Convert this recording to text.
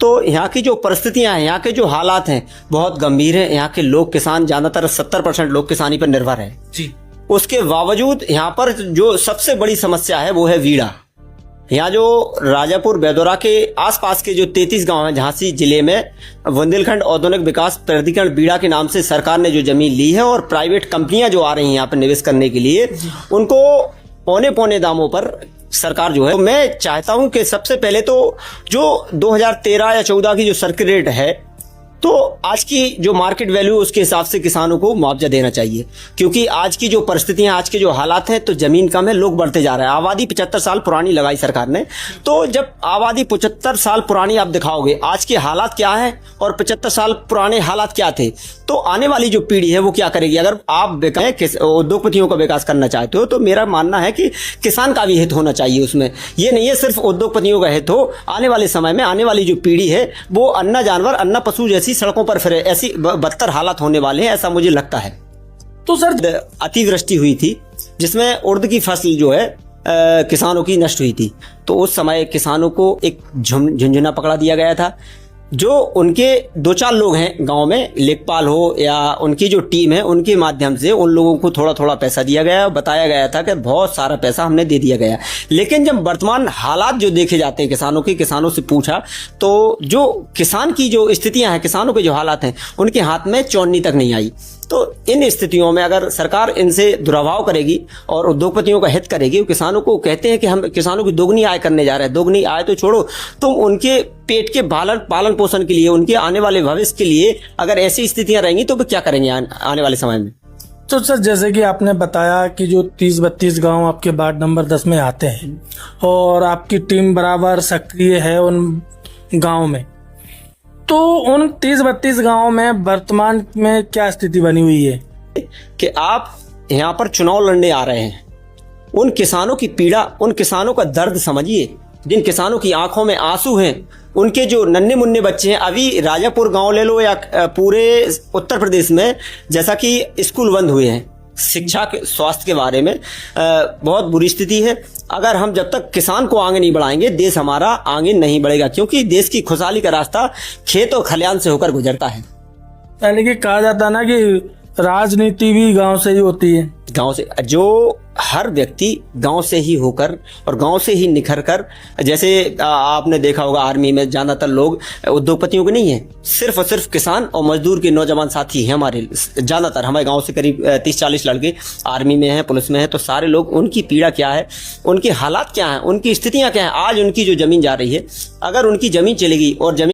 तो यहाँ की जो परिस्थितियां हैं, यहाँ के जो हालात हैं बहुत गंभीर हैं। यहाँ के लोग किसान ज़्यादातर 70% लोग किसानी पर निर्भर हैं जी। उसके बावजूद यहाँ पर जो सबसे बड़ी समस्या है वो है वीड़ा। यहाँ जो राजापुर बेदौरा के आसपास के जो 33 गांव हैं झांसी जिले में बुंदेलखंड औद्योगिक विकास प्राधिकरण बीड़ा के नाम से सरकार ने जो जमीन ली है और प्राइवेट कंपनियां जो आ रही हैं यहाँ पर निवेश करने के लिए, उनको पौने पौने दामों पर सरकार जो है, तो मैं चाहता हूं कि सबसे पहले तो जो 2013 या 14 की जो सर्किट रेट है, तो आज की जो मार्केट वैल्यू उसके हिसाब से किसानों को मुआवजा देना चाहिए। क्योंकि आज की जो परिस्थितियां, आज के जो हालात हैं, तो जमीन कम है, लोग बढ़ते जा रहे हैं। आबादी 75 साल पुरानी लगाई सरकार ने, तो जब आबादी 75 साल पुरानी आप दिखाओगे आज के हालात क्या है और 75 साल पुराने हालात क्या थे, तो आने वाली जो पीढ़ी है वो क्या करेगी। अगर आप उद्योगपतियों का विकास करना चाहते हो तो मेरा मानना है कि किसान का भी हित होना चाहिए उसमें। ये नहीं है सिर्फ उद्योगपतियों का हित हो, आने वाले समय में आने वाली जो पीढ़ी है वो अन्ना जानवर, अन्ना पशु जैसी सड़कों पर फिरे, ऐसी बदतर हालात होने वाले हैं, ऐसा मुझे लगता है। तो सर, अतिवृष्टि हुई थी जिसमें उर्द की फसल जो है किसानों की नष्ट हुई थी, तो उस समय किसानों को एक झुंझुना पकड़ा दिया गया था। जो उनके 2-4 लोग हैं गांव में, लेखपाल हो या उनकी जो टीम है, उनके माध्यम से उन लोगों को थोड़ा थोड़ा पैसा दिया गया, बताया गया था कि बहुत सारा पैसा हमने दे दिया गया। लेकिन जब वर्तमान हालात जो देखे जाते हैं किसानों के, किसानों से पूछा तो जो किसान की जो स्थितियां हैं, किसानों के जो हालात हैं, उनके हाथ में चौन्नी तक नहीं आई। तो इन स्थितियों में अगर सरकार इनसे दुराभाव करेगी और उद्योगपतियों का हित करेगी, वो किसानों को कहते हैं कि हम किसानों की दोगुनी आय करने जा रहे हैं, दोगुनी आय तो छोड़ो, तो उनके पेट के पालन पोषण के लिए, उनके आने वाले भविष्य के लिए अगर ऐसी स्थितियां रहेंगी तो वे क्या करेंगे आने वाले समय में। तो सर, जैसे कि आपने बताया कि जो 30-32 गांव आपके वार्ड नंबर 10 में आते हैं और आपकी टीम बराबर सक्रिय है उन गांव में, तो उन 30-32 गांव में वर्तमान में क्या स्थिति बनी हुई है कि आप यहाँ पर चुनाव लड़ने आ रहे हैं, उन किसानों की पीड़ा, उन किसानों का दर्द समझिए, जिन किसानों की आंखों में आंसू हैं, उनके जो नन्हे मुन्ने बच्चे हैं। अभी राजापुर गांव ले लो या पूरे उत्तर प्रदेश में जैसा कि स्कूल बंद हुए हैं, शिक्षा के, स्वास्थ्य के बारे में बहुत बुरी स्थिति है। अगर हम जब तक किसान को आगे नहीं बढ़ाएंगे, देश हमारा आगे नहीं बढ़ेगा, क्योंकि देश की खुशहाली का रास्ता खेत और खलियान से होकर गुजरता है। यानी कि कहा जाता है ना कि राजनीति भी गांव से ही होती है। गांव से जो हर व्यक्ति गांव से ही होकर और गांव से ही निखर कर, जैसे आपने देखा होगा आर्मी में ज्यादातर लोग उद्योगपतियों के नहीं है, सिर्फ और सिर्फ किसान और मजदूर के नौजवान साथी हैं हमारे। ज्यादातर हमारे गांव से करीब 30-40 लड़के आर्मी में हैं, पुलिस में हैं। तो सारे लोग, उनकी पीड़ा क्या है, उनके हालात क्या हैं, उनकी स्थितियां क्या हैं, आज उनकी जो जमीन जा रही है, अगर उनकी जमीन चलेगी और जमीन